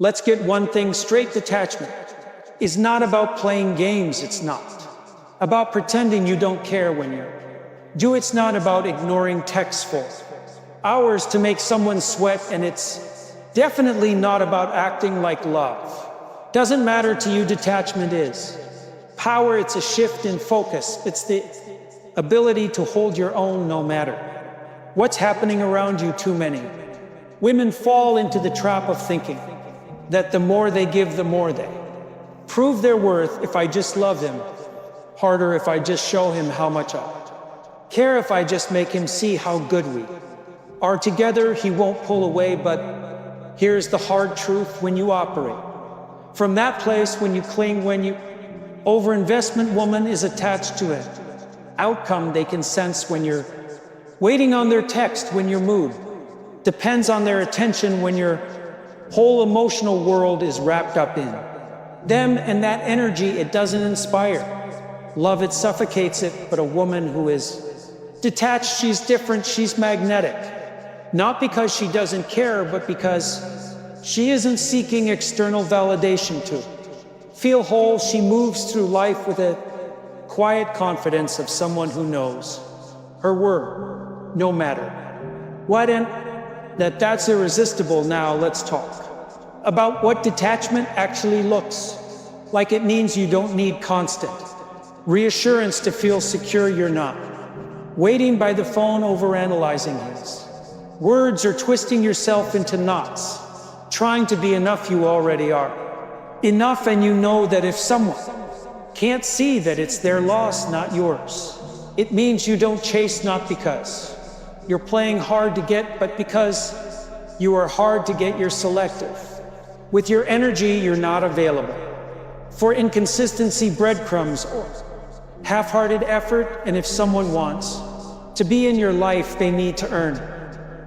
Let's get one thing straight. Detachment is not about playing games. It's not about pretending you don't care when you do. It's not about ignoring texts for hours to make someone sweat, and it's definitely not about acting like love doesn't matter to you. Detachment is power. It's a shift in focus. It's the ability to hold your own no matter what's happening around you. Too many women fall into the trap of thinking that the more they give, the more they prove their worth. If I just love him harder, if I just show him how much I care, if I just make him see how good we are together, he won't pull away. But here's the hard truth: when you operate from that place, when you cling, when you overinvestment, woman is attached to an outcome they can sense. When you're waiting on their text, when your mood depends on their attention, when your whole emotional world is wrapped up in them and that energy, it doesn't inspire love, it suffocates it. But a woman who is detached, she's different, she's magnetic. Not because she doesn't care, but because she isn't seeking external validation to feel whole. She moves through life with a quiet confidence of someone who knows her worth, no matter what, and that's irresistible. Now let's talk about what detachment actually looks like. It means you don't need constant reassurance to feel secure. You're not waiting by the phone, overanalyzing his words, or twisting yourself into knots, trying to be enough. You already are enough, and you know that if someone can't see that, it's their loss, not yours. It means you don't chase, not because you're playing hard to get, but because you are hard to get. You're selective with your energy. You're not available for inconsistency, breadcrumbs, or half-hearted effort. And if someone wants to be in your life, they need to earn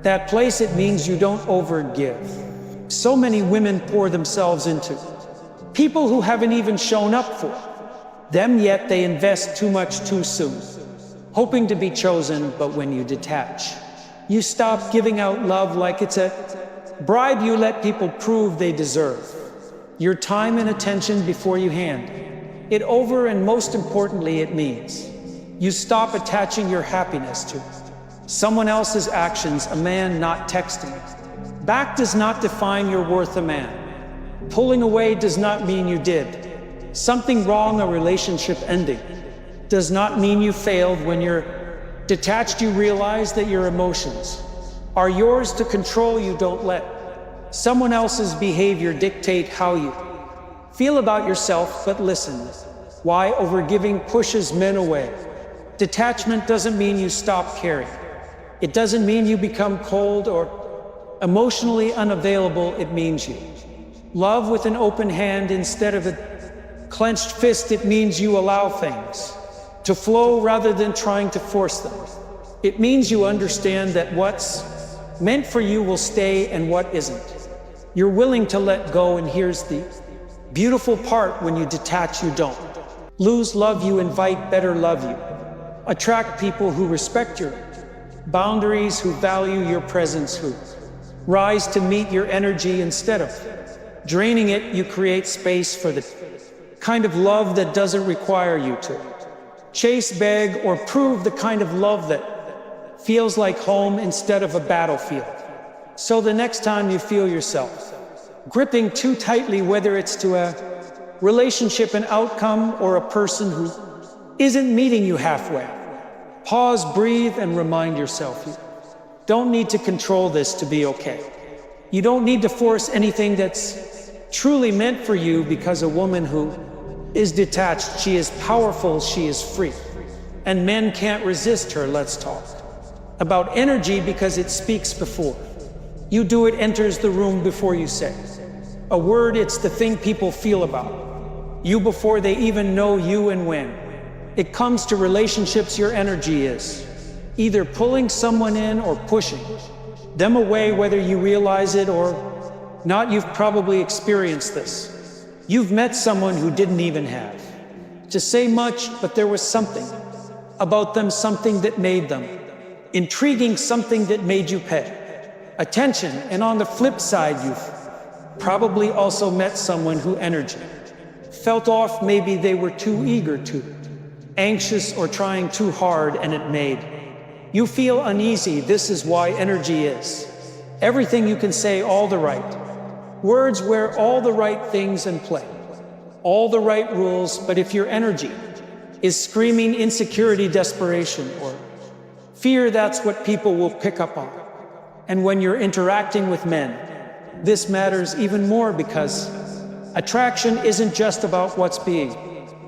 that place. It means you don't overgive. So many women pour themselves into people who haven't even shown up for them yet. They invest too much too soon, hoping to be chosen. But when you detach, you stop giving out love like it's a bribe. You let people prove they deserve your time and attention before you hand it over. And most importantly, it means you stop attaching your happiness to someone else's actions. A man not texting back does not define your worth. A man pulling away does not mean you did something wrong. A relationship ending does not mean you failed. When you're detached, you realize that your emotions are yours to control. You don't let someone else's behavior dictate how you feel about yourself. But listen, why overgiving pushes men away. Detachment doesn't mean you stop caring. It doesn't mean you become cold or emotionally unavailable. It means you love with an open hand instead of a clenched fist. It means you allow things to flow rather than trying to force them. It means you understand that what's meant for you will stay and what isn't, you're willing to let go. And here's the beautiful part: when you detach, you don't lose love. You invite better love. You attract people who respect your boundaries, who value your presence, who rise to meet your energy instead of draining it. You create space for the kind of love that doesn't require you to chase, beg, or prove. The kind of love that feels like home instead of a battlefield. So the next time you feel yourself gripping too tightly, whether it's to a relationship, an outcome, or a person who isn't meeting you halfway, pause, breathe, and remind yourself you don't need to control this to be okay. You don't need to force anything that's truly meant for you, because a woman who is detached, she is powerful, she is free, and men can't resist her. Let's talk about energy, because it speaks before you do. It enters the room before you say a word. It's the thing people feel about you before they even know you. And when it comes to relationships, your energy is either pulling someone in or pushing them away, whether you realize it or not. You've probably experienced this. You've met someone who didn't even have to say much, but there was something about them, something that made them intriguing, something that made you pay attention. And on the flip side, you've Probably also met someone who energy felt off. Maybe they were too eager to, anxious, or trying too hard, and it made you feel uneasy. This is why energy is everything. You can say all the right words, wear all the right things, and play all the right rules, but if your energy is screaming insecurity, desperation, or fear, that's what people will pick up on. And when you're interacting with men, this matters even more, because attraction isn't just about what's being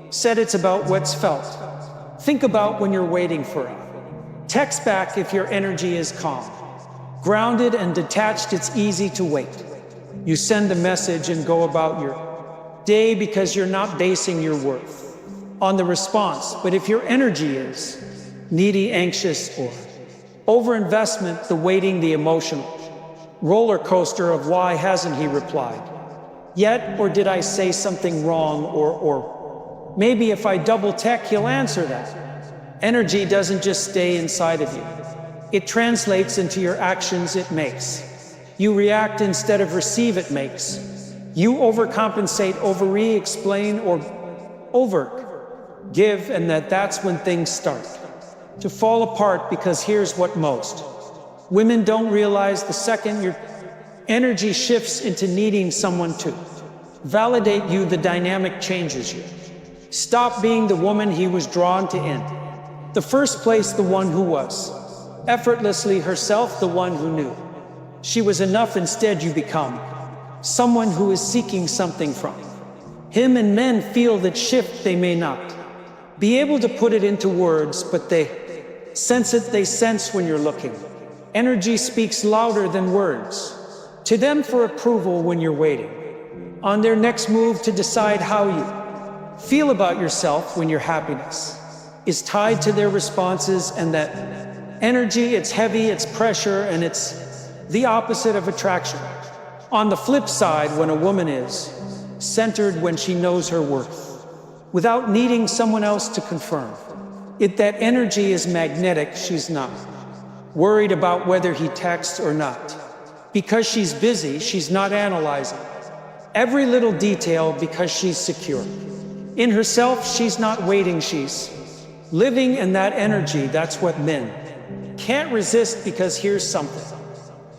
said, it's about what's felt. Think about when you're waiting for a text back. If your energy is calm, grounded, and detached, it's easy to wait. You send a message and go about your day because you're not basing your worth on the response. But if your energy is needy, anxious, or overinvestment, the waiting, the emotional roller coaster of why hasn't he replied yet, or did I say something wrong, or maybe if I double check he'll answer that. Energy doesn't just stay inside of you, it translates into your actions. It makes you react instead of receive. It makes you overcompensate, over-explain, or over-give, and that's when things start to fall apart. Because here's what most women don't realize: the second your energy shifts into needing someone to validate you, the dynamic changes. You stop being the woman he was drawn to in the first place, the one who was effortlessly herself, the one who knew she was enough. Instead, you become someone who is seeking something from him, and men feel that shift. They may not be able to put it into words, but they sense it. They sense when you're looking. Energy speaks louder than words to them for approval. When you're waiting on their next move to decide how you feel about yourself, when your happiness is tied to their responses, and that energy, it's heavy, it's pressure, and it's the opposite of attraction. On the flip side, when a woman is centered, when she knows her worth without needing someone else to confirm it, that energy is magnetic. She's not worried about whether he texts or not, because she's busy. She's not analyzing every little detail, because she's secure in herself. She's not waiting, she's living. And that energy, that's what men can't resist. Because here's something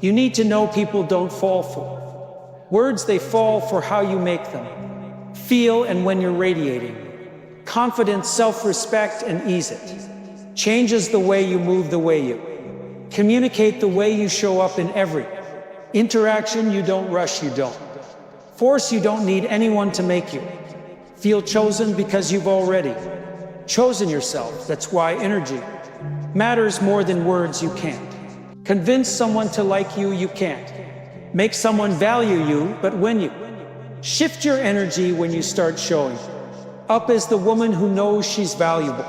you need to know: people don't fall for words, they fall for how you make them feel. And when you're radiating confidence, self-respect, and ease, it changes the way you move, the way you communicate, the way you show up in every interaction. You don't rush, you don't force, you don't need anyone to make you feel chosen, because you've already chosen yourself. That's why energy matters more than words. You can't convince someone to like you, you can't make someone value you, but when you shift your energy, when you start showing up as the woman who knows she's valuable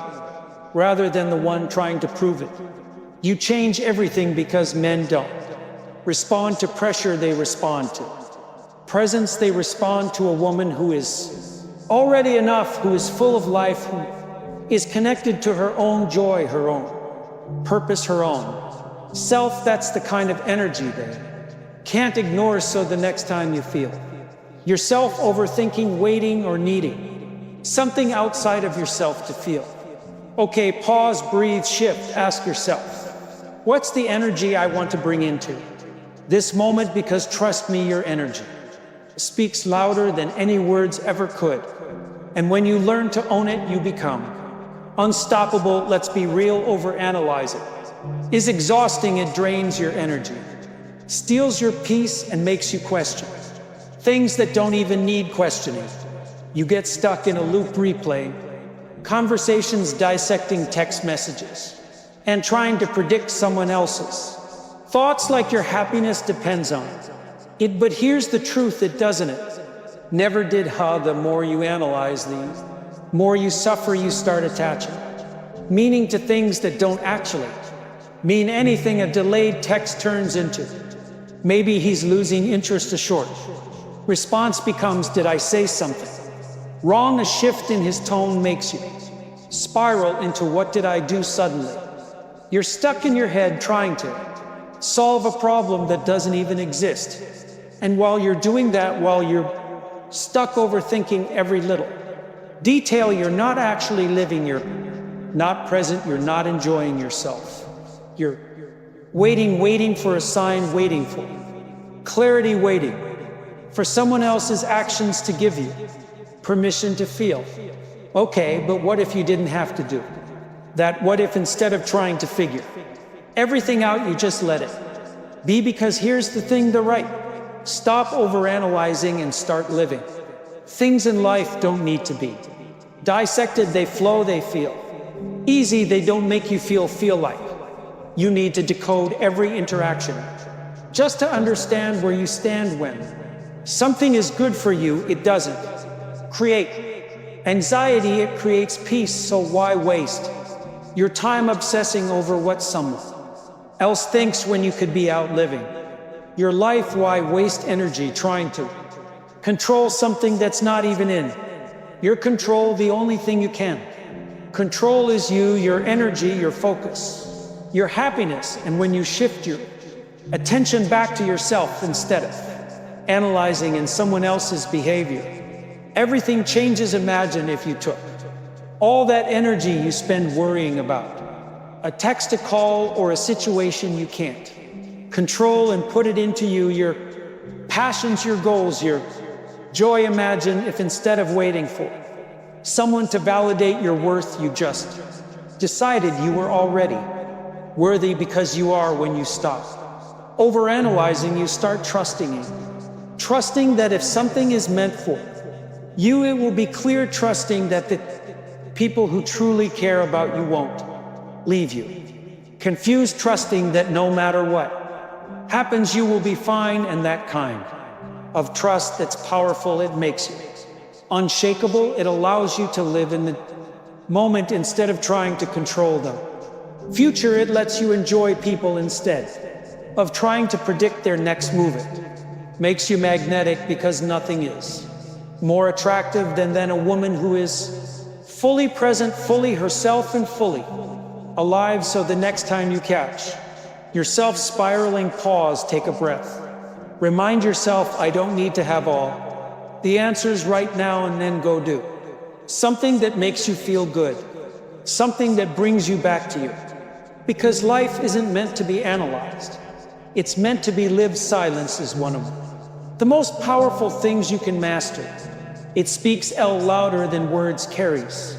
rather than the one trying to prove it, you change everything. Because men don't respond to pressure, they respond to presence. They respond to a woman who is already enough, who is full of life, who is connected to her own joy, her own purpose, her own self. That's the kind of energy they can't ignore. So the next time you feel yourself overthinking, waiting, or needing something outside of yourself to feel okay, pause, breathe, shift. Ask yourself, what's the energy I want to bring into this moment? Because trust me, your energy speaks louder than any words ever could. And when you learn to own it, you become unstoppable. Let's be real: overanalyzing is exhausting. It drains your energy, steals your peace, and makes you question things that don't even need questioning. You get stuck in a loop, replaying conversations, dissecting text messages, and trying to predict someone else's thoughts, like your happiness depends on it. But here's the truth: it doesn't. It never did. The more you analyze, the more you suffer. You start attaching meaning to things that don't actually mean anything. A delayed text turns into maybe he's losing interest. A short response becomes, did I say something wrong? A shift in his tone makes you spiral into what did I do? Suddenly, you're stuck in your head trying to solve a problem that doesn't even exist. And while you're doing that, while you're stuck overthinking every little detail, you're not actually living, you're not present, you're not enjoying yourself. You're waiting for a sign, waiting for clarity, waiting for someone else's actions to give you permission to feel. Okay, but what if you didn't have to do that? What if instead of trying to figure everything out, you just let it be? Because here's the thing, the right. Stop overanalyzing and start living. Things in life don't need to be dissected, they flow, they feel easy, they don't make you feel like you need to decode every interaction just to understand where you stand. When something is good for you, it doesn't create anxiety, it creates peace. So why waste your time obsessing over what someone else thinks when you could be out living your life? Why waste energy trying to control something that's not even in your control? The only thing you can control is you, your energy, your focus, your happiness. And when you shift your attention back to yourself instead of analyzing in someone else's behavior, everything changes. Imagine if you took all that energy you spend worrying about a text, a call, or a situation you can't control and put it into your passions, your goals, your joy. Imagine if instead of waiting for someone to validate your worth, you just decided you were already worthy, because you are. When you stop overanalyzing, you start trusting that if something is meant for you, it will be clear, trusting that the people who truly care about you won't leave you confused, trusting that no matter what happens, you will be fine. And that kind of trust, that's powerful. It makes you unshakable. It allows you to live in the moment instead of trying to control the future. It lets you enjoy people instead of trying to predict their next move. It makes you magnetic, because nothing is more attractive than a woman who is fully present, fully herself, and fully alive. So the next time you catch yourself spiraling, pause, take a breath. Remind yourself, I don't need to have all the answers right now, and then go do something that makes you feel good, something that brings you back to you. Because life isn't meant to be analyzed, it's meant to be lived. Silence is one of the most powerful things you can master. It speaks louder than words, carries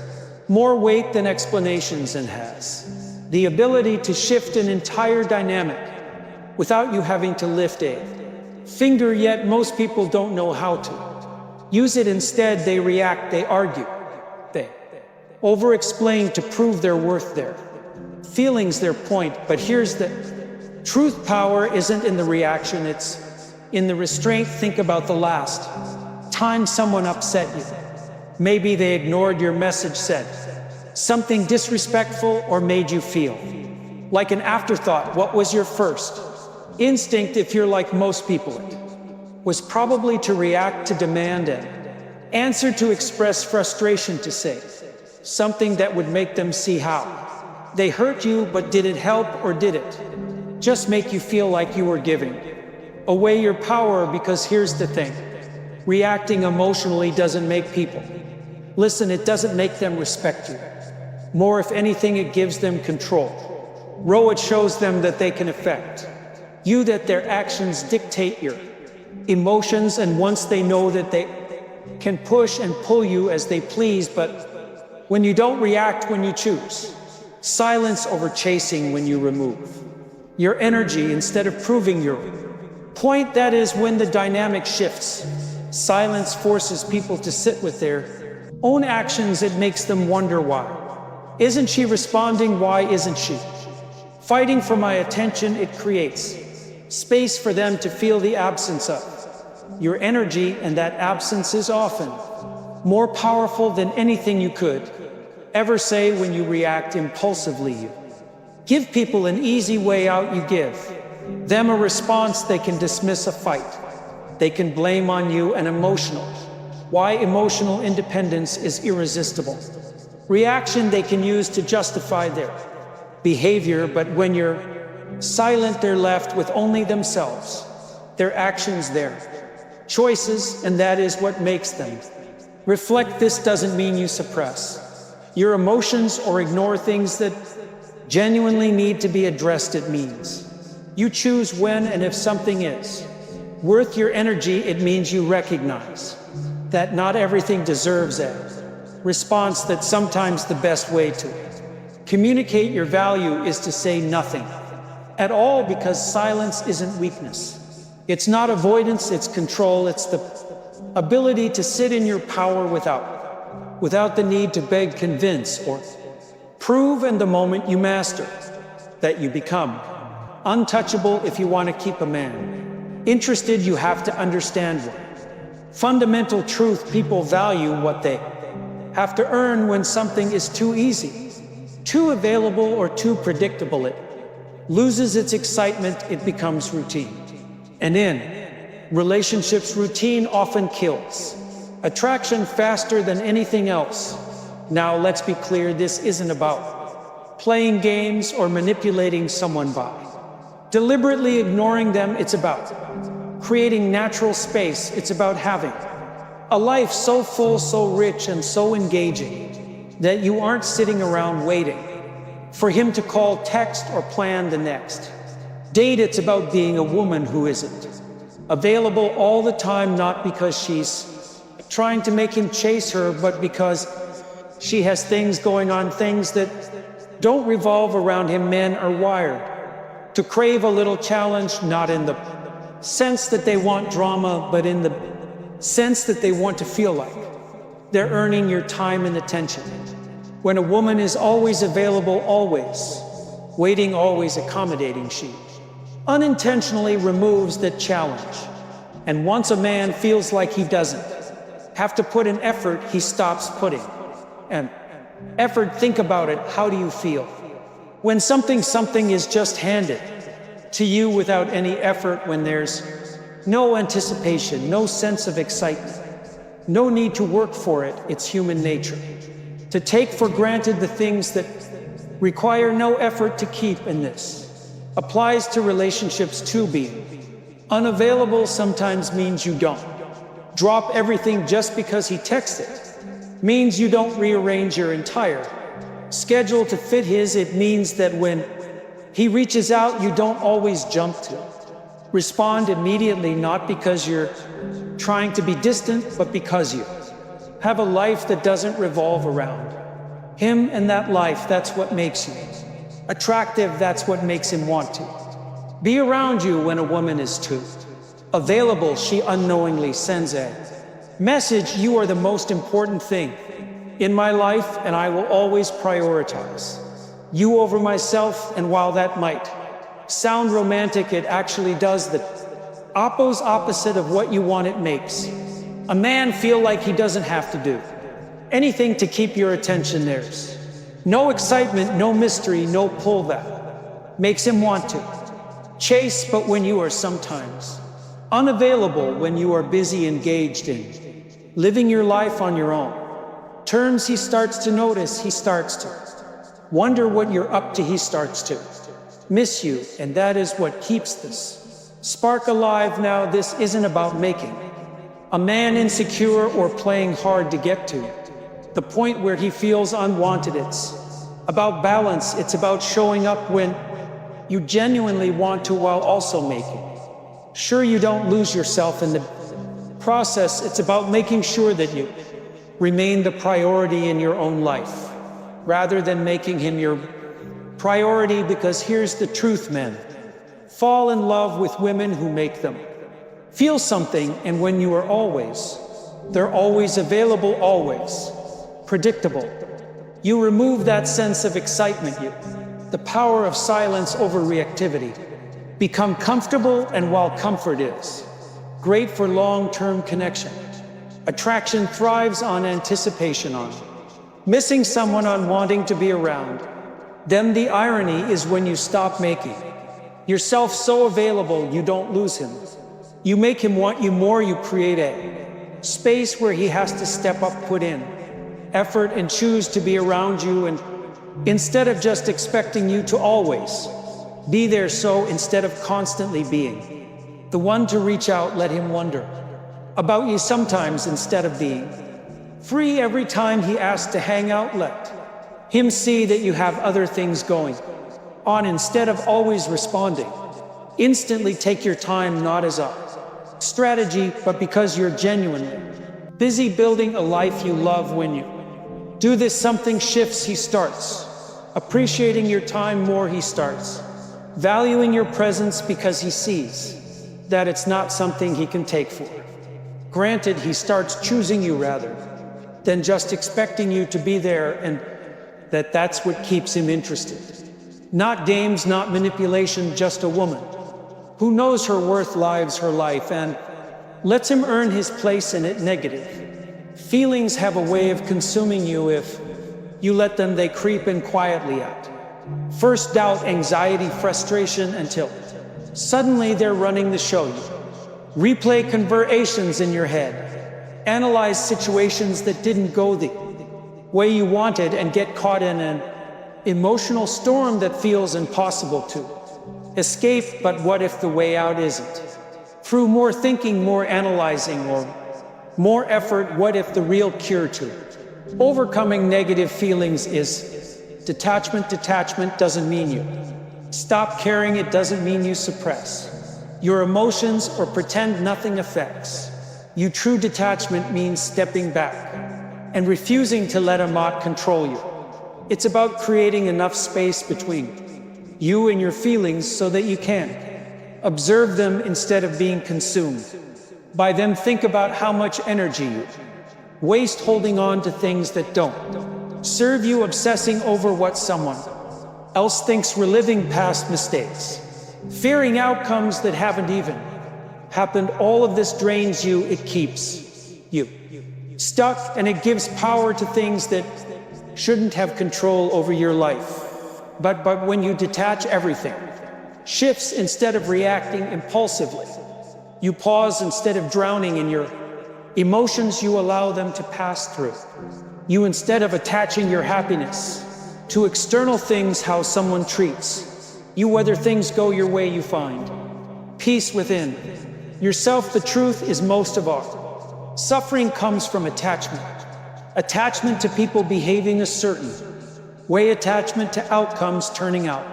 more weight than explanations, and has the ability to shift an entire dynamic without you having to lift a finger. Yet most people don't know how to use it. Instead, they react, they argue, they over-explain to prove their worth, their feelings, their point. But here's the truth: power isn't in the reaction, it's in the restraint. Think about the last time someone upset you. Maybe they ignored your message, said something disrespectful, or made you feel like an afterthought. What was your first instinct? If you're like most people, it was probably to react, to demand an answer, to express frustration, to say something that would make them see how they hurt you. But did it help, or did it just make you feel like you were giving away your power? Because here's the thing, reacting emotionally doesn't make people listen, it doesn't make them respect you more. If anything, it gives them control. It shows them that they can affect you, that their actions dictate your emotions. And once they know that they can push and pull you as they please. But when you don't react, when you choose silence over chasing, when you remove your energy instead of proving your point, that is when the dynamic shifts. Silence forces people to sit with their own actions. It makes them wonder, why isn't she responding? Why isn't she fighting for my attention? It creates space for them to feel the absence of your energy, and that absence is often more powerful than anything you could ever say. When you react impulsively, you give people an easy way out. You give them a response. They can dismiss a fight, they can blame on you. And why emotional independence is irresistible reaction they can use to justify their behavior. But when you're silent, they're left with only themselves, their actions, their choices, and that is what makes them. Reflect this doesn't mean you suppress your emotions or ignore things that genuinely need to be addressed. It means you choose when and if something is worth your energy. It means you recognize that not everything deserves a response, that sometimes the best way to communicate your value is to say nothing at all, because silence isn't weakness. It's not avoidance, it's control. It's the ability to sit in your power without the need to beg, convince, or prove. And the moment you master that, you become untouchable. If you want to keep a man interested, you have to understand one fundamental truth: people value what they have to earn. When something is too easy, too available, or too predictable, it loses its excitement. It becomes routine. And in relationships, routine often kills attraction faster than anything else. Now, let's be clear, this isn't about playing games or manipulating someone by deliberately ignoring them. It's about creating natural space. It's about having a life so full, so rich, and so engaging that you aren't sitting around waiting for him to call, text, or plan the next date. It's about being a woman who isn't available all the time, not because she's trying to make him chase her, but because she has things going on, things that don't revolve around him. Men are wired to crave a little challenge, not in the sense that they want drama, but in the sense that they want to feel like they're earning your time and attention. When a woman is always available, always waiting, always accommodating, she unintentionally removes that challenge. And once a man feels like he doesn't have to put an effort, he stops putting an effort. Think about it. How do you feel when something is just handed to you without any effort, when there's no anticipation, no sense of excitement, no need to work for it? It's human nature to take for granted the things that require no effort to keep, and this applies to relationships too. Being unavailable sometimes means you don't drop everything just because he texted. Means you don't rearrange your entire schedule to fit his. It means that when he reaches out, you don't always jump to respond immediately, not because you're trying to be distant, but because you have a life that doesn't revolve around him. And that life, that's what makes you attractive. That's what makes him want to be around you. When a woman is too available, she unknowingly sends a message: you are the most important thing in my life, and I will always prioritize you over myself. And while that might sound romantic, it actually does the opposite of what you want. It makes a man feel like he doesn't have to do anything to keep your attention. There's no excitement, no mystery, no pull that makes him want to chase. But when you are sometimes unavailable, when you are busy, engaged in living your life on your own terms, he starts to notice. He starts to wonder what you're up to. He starts to miss you, and that is what keeps this spark alive. Now, this isn't about making a man insecure or playing hard to get to the point where he feels unwanted. It's about balance. It's about showing up when you genuinely want to, while also making sure you don't lose yourself in the process. It's about making sure that you remain the priority in your own life, rather than making him your priority. Because here's the truth: men fall in love with women who make them feel something. And when you are they're always available, always predictable, you remove that sense of excitement. The power of silence over reactivity. Become comfortable, and while comfort is great for long-term connection, attraction thrives on anticipation, on missing someone, on wanting to be around them. The irony is, when you stop making yourself so available, you don't lose him. You make him want you more. You create a space where he has to step up, put in effort, and choose to be around you, and instead of just expecting you to always be there. So instead of constantly being the one to reach out, let him wonder about you sometimes instead of being free every time he asks to hang out. Let him see that you have other things going on instead of always responding. Instantly take your time, not as a strategy, but because you're genuinely busy building a life you love. When you do this, something shifts. He starts appreciating your time more. He starts valuing your presence because he sees that it's not something he can take for granted. He starts choosing you rather than just expecting you to be there, and that's what keeps him interested. Not games, not manipulation, just a woman who knows her worth, lives her life, and lets him earn his place in it. Negative feelings have a way of consuming you. If you let them, they creep in quietly at first. Doubt, anxiety, frustration, until suddenly they're running the show. You replay conversations in your head, analyze situations that didn't go the way you wanted, and get caught in an emotional storm that feels impossible to escape. But what if the way out isn't through more thinking, more analyzing, or more effort? What if the real cure to overcoming negative feelings is detachment? Detachment doesn't mean you stop caring. It doesn't mean you suppress your emotions or pretend nothing affects you. True detachment means stepping back and refusing to let a mob control you. It's about creating enough space between you and your feelings so that you can observe them instead of being consumed by them. Think about how much energy you waste holding on to things that don't serve you, obsessing over what someone else thinks, reliving past mistakes, fearing outcomes that haven't even happened. All of this drains you. It keeps you stuck, and it gives power to things that shouldn't have control over your life. But when you detach, everything shifts. Instead of reacting impulsively, you pause. Instead of drowning in your emotions, you allow them to pass through you. Instead of attaching your happiness to external things, how someone treats you, whether things go your way, you find peace within yourself. The truth is, most of our suffering comes from attachment. Attachment to people behaving a certain way, attachment to outcomes turning out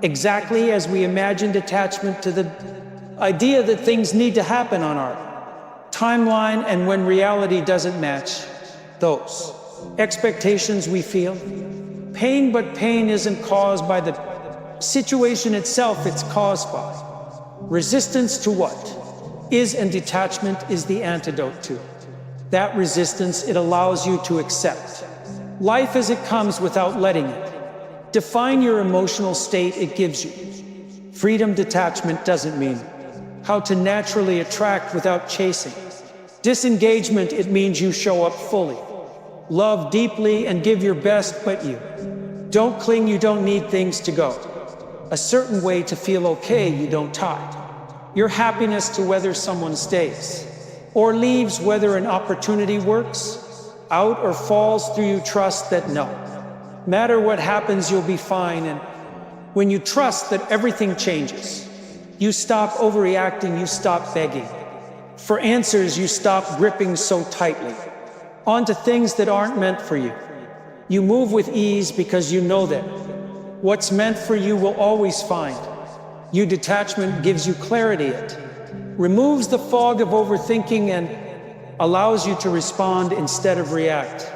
exactly as we imagined, attachment to the idea that things need to happen on our timeline, and when reality doesn't match those expectations, we feel pain. But pain isn't caused by the situation itself, it's caused by resistance to what is, and detachment is the antidote to that resistance. It allows you to accept life as it comes without letting it define your emotional state. It gives you freedom. Detachment doesn't mean how to naturally attract without chasing disengagement. It means you show up fully, love deeply, and give your best, but you don't cling. You don't need things to go a certain way to feel okay. You don't tie your happiness to whether someone stays or leaves, whether an opportunity works out or falls through. You trust that no matter what happens, you'll be fine. And when you trust that everything changes, you stop overreacting. You stop begging for answers. You stop gripping so tightly onto things that aren't meant for you. You move with ease because you know that what's meant for you will always find you. Detachment gives you clarity. It removes the fog of overthinking and allows you to respond instead of react.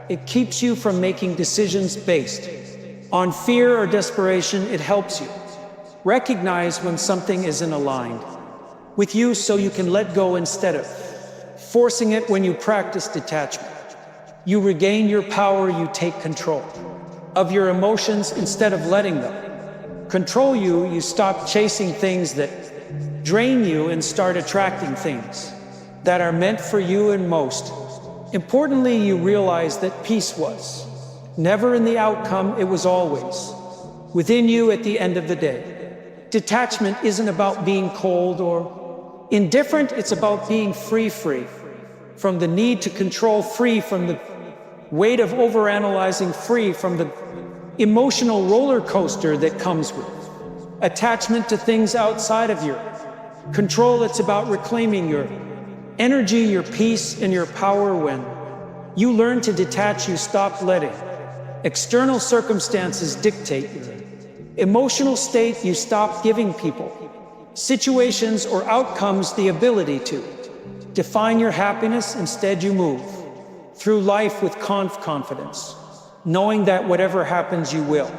It keeps you from making decisions based on fear or desperation. It helps you recognize when something isn't aligned with you so you can let go instead of forcing it. When you practice detachment, you regain your power. You take control of your emotions instead of letting them control you. You stop chasing things that drain you and start attracting things that are meant for you. And most importantly, you realize that peace was never in the outcome, it was always within you at the end of the day. Detachment isn't about being cold or indifferent, it's about being free from the need to control, free from the weight of overanalyzing, free from the emotional roller coaster that comes with attachment to things outside of your control. It's about reclaiming your Energy, your peace, and your power. When you learn to detach, you stop letting external circumstances dictate your emotional state. You stop giving people, situations, or outcomes the ability to define your happiness. Instead, you move through life with confidence, knowing that whatever happens, you will.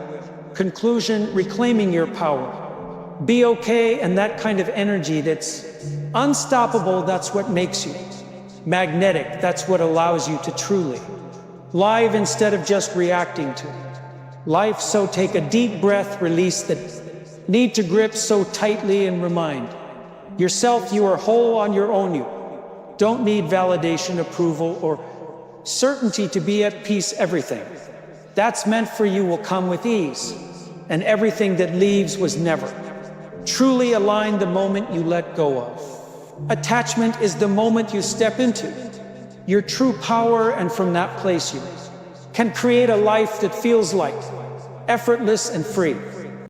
Conclusion, reclaiming your power. Be okay, and that kind of energy that's unstoppable, that's what makes you magnetic. That's what allows you to truly live instead of just reacting to life. So take a deep breath, release the need to grip so tightly, and remind yourself you are whole on your own. You don't need validation, approval, or certainty to be at peace. Everything that's meant for you will come with ease, and everything that leaves was never truly aligned the moment you let go of. Attachment is the moment you step into your true power, and from that place you can create a life that feels like effortless and free.